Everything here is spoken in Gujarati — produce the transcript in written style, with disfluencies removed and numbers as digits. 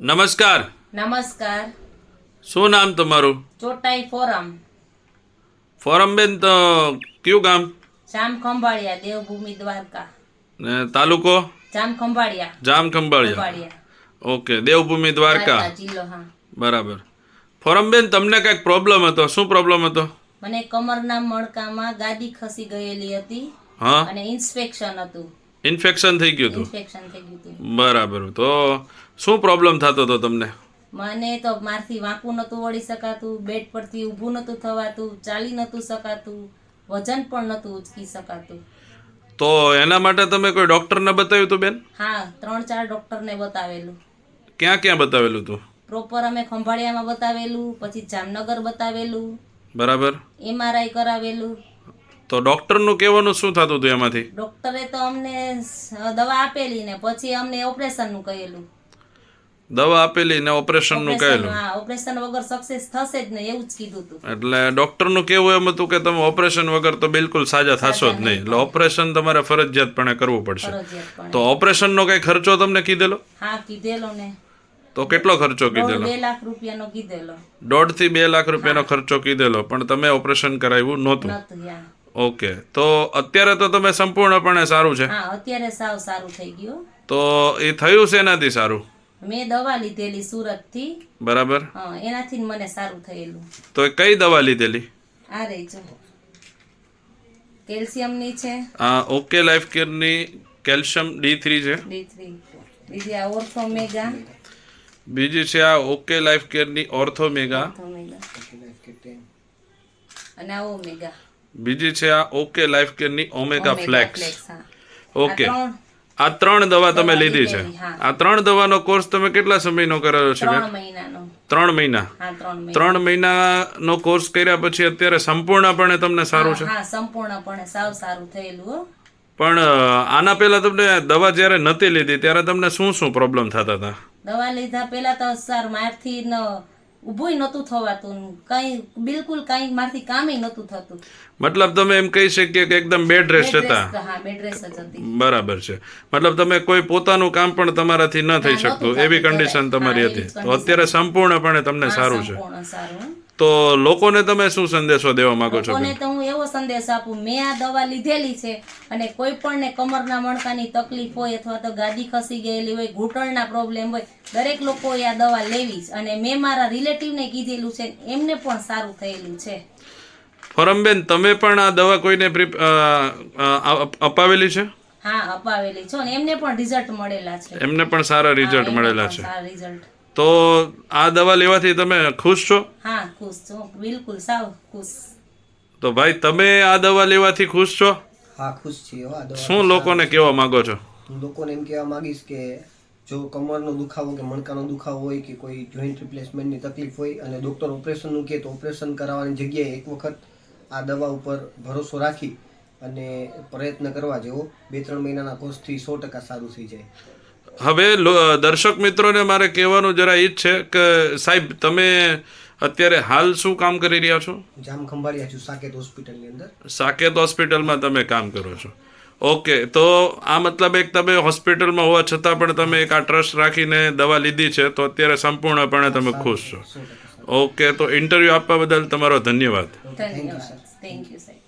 નમસ્કાર. નમસ્કાર. શું નામ તમારું? ચોટાઈ ફોરમ. ફોરમબેન, તો કયું ગામ? જામ ખંભાળિયા, દેવભૂમિ દ્વારકા. ને તાલુકો? જામ ખંભાળિયા. જામ ખંભાળિયા. ઓકે, દેવભૂમિ દ્વારકા. જિલ્લો. હા, બરાબર. ફોરમબેન, તમને કંઈક પ્રોબ્લેમ હતો? શું પ્રોબ્લેમ હતો? મને કમરના મણકામાં ગાદી ખસી ગયેલી હતી. હા, અને ઇન્ફેક્શન હતું. ઇન્ફેક્શન થઈ ગયું હતું. ઇન્ફેક્શન થઈ ગયું હતું. બરાબર. તો શું પ્રોબ્લેમ થતો હતો તમને? મને તો મારથી વાંકું નતું વળી શકાતું, બેડ પરથી ઊભું નતું થવાતું, ચાલી નતું શકાતું, વજન પણ નતું ઉચકી શકાતું. તો એના માટે તમે કોઈ ડોક્ટરને બતાવ્યું હતું બેન? હા, 3-4 ડોક્ટરને બતાવેલું. ક્યાં ક્યાં બતાવેલું હતું? પ્રોપર અમે ખંભાળિયામાં બતાવેલું, પછી જામનગર બતાવેલું, બરાબર. MRI કરાવેલું. તો ડોક્ટરનું કહેવાનું શું થતું હતું એમાંથી? ડોક્ટરે તો અમને દવા આપેલી ને પછી અમને ઓપરેશનનું કહેલું. દવા આપેલી ને ઓપરેશનનું કહેલું? હા, ઓપરેશન વગર સક્સેસ થશે જ નહીં એવું જ કીધું હતું. એટલે ડોક્ટરનું કહેવું એમ હતું કે તમે ઓપરેશન વગર તો બિલકુલ સાજા થશો જ નહીં, એટલે ઓપરેશન તમારે ફરજિયાતપણે કરવું પડશે. ફરજિયાતપણે. તો ઓપરેશનનો કઈ ખર્ચો તમને કીધેલો? હા, કીધેલો ને. તો કેટલો ખર્ચો કીધેલો? 2 લાખ રૂપિયાનો કીધેલો. 1.5 થી 2 લાખ રૂપિયાનો ખર્ચો કીધેલો, પણ તમે ઓપરેશન કરાવ્યું નહોતું. નતું. હા. ઓકે, તો અત્યારે તો તમે સંપૂર્ણપણે સારું છે? હા, અત્યારે સાવ સારું થઈ ગયું. તો એ થયું છે એનાથી સારું? મેં દવા લીધેલી સુરતથી. બરાબર. હા, એનાથી જ મને સારું થયેલું. તો એ કઈ દવા લીધેલી? આ રહી જો, કેલ્શિયમની છે. આ ઓકે લાઈફ કેરની કેલ્શિયમ D3 છે. D3. બીજી આ ઓર્થોમેગા. બીજી છે આ ઓકે લાઈફ કેરની ઓર્થોમેગા. અને આ ઓમેગા. બીજી છે આ ઓકે લાઈફ કેરની ઓમેગા ફ્લેક્સ. હા. ઓકે, આ 3 દવા તમે લીધી છે. આ 3 દવાનો કોર્સ તમે કેટલા સમયનો કરેલો છે? 3 મહિનાનો. 3 મહિના. હા, 3 મહિના. 3 મહિનાનો કોર્સ કર્યા પછી અત્યારે સંપૂર્ણપણે તમને સારું છે? હા, સંપૂર્ણપણે સાવ સારું થયેલું હો. પણ આના પહેલા તમને દવા જ્યારે નહોતી લીધી ત્યારે તમને શું શું પ્રોબ્લેમ થતા હતા? દવા લીધા પહેલા તો સર મારથી ઊભુંય નહોતું થવાતું, કઈ બિલકુલ કઈ મારથી કામય નહોતું થતું. મતલબ તમે એમ કહી શકીએ કે એકદમ બેડ રેસ્ટ હતા? હા, બેડ રેસ્ટ જ હતી. બરાબર છે. મતલબ તમે કોઈ પોતાનું કામ પણ તમારાથી ન થઈ શકતું એવી કન્ડિશન તમારી હતી. તો અત્યારે સંપૂર્ણપણે તમને સારું છે. સંપૂર્ણ સારું. તો લોકોને તમે શું સંદેશો દેવા માંગો છો? લોકોને તો હું એવો સંદેશ આપું, મેં આ દવા લીધેલી છે અને કોઈ પણને કમરના મણકાની તકલીફ હોય અથવા તો ગાદી ખસી ગયેલી હોય, ઘૂંટણના પ્રોબ્લેમ હોય, દરેક લોકોએ આ દવા લેવી જ. અને મેં મારા રિલેટિવને કીધેલું છે, એમને પણ સારું થયેલું છે. ફોરમબેન, તમે પણ આ દવા કોઈને અપાવેલી છે? હા, અપાવેલી છો ને એમને પણ રિઝલ્ટ મળેલા છે. એમને પણ સારા રિઝલ્ટ મળેલા છે. સારા રિઝલ્ટ. તો આ દવા લેવાથી તમે ખુશ છો? હા, ખુશ છું, બિલકુલ સાવ ખુશ. તો ભાઈ, તમે આ દવા લેવાથી ખુશ છો? હા, ખુશ છીએ. શું લોકોને કહેવા માંગો છો? હું લોકોને એમ કહેવા માંગીશ કે જો કમરનો દુખાવો કે મણકાનો દુખાવો હોય કે કોઈ જોઈન્ટ રિપ્લેસમેન્ટની તકલીફ હોય અને ડૉક્ટર ઓપરેશનનું કહે તો ઓપરેશન કરાવવાની જગ્યાએ એક વખત આ દવા ઉપર ભરોસો રાખી અને પ્રયત્ન કરવા જેવો 2-3 મહિનાના કોર્સથી 100% સારું થઈ જાય. હવે દર્શક મિત્રોને મારે કહેવાનું જરા એ જ છે કે સાહેબ, તમે અત્યારે હાલ શું કામ કરી રહ્યા છો? જામ ખંભાળિયા છું, સાકેત હોસ્પિટલની અંદર. સાકેત હોસ્પિટલમાં તમે કામ કરો છો. ઓકે, તો આ મતલબ એક તમે હોસ્પિટલમાં હોવા છતાં પણ તમે એક આ ટ્રસ્ટ રાખીને દવા લીધી છે, તો અત્યારે સંપૂર્ણપણે તમે ખુશ છો. ઓકે, તો ઇન્ટરવ્યૂ આપવા બદલ તમારો ધન્યવાદ. ધન્યવાદ. થેન્ક યુ સાહેબ.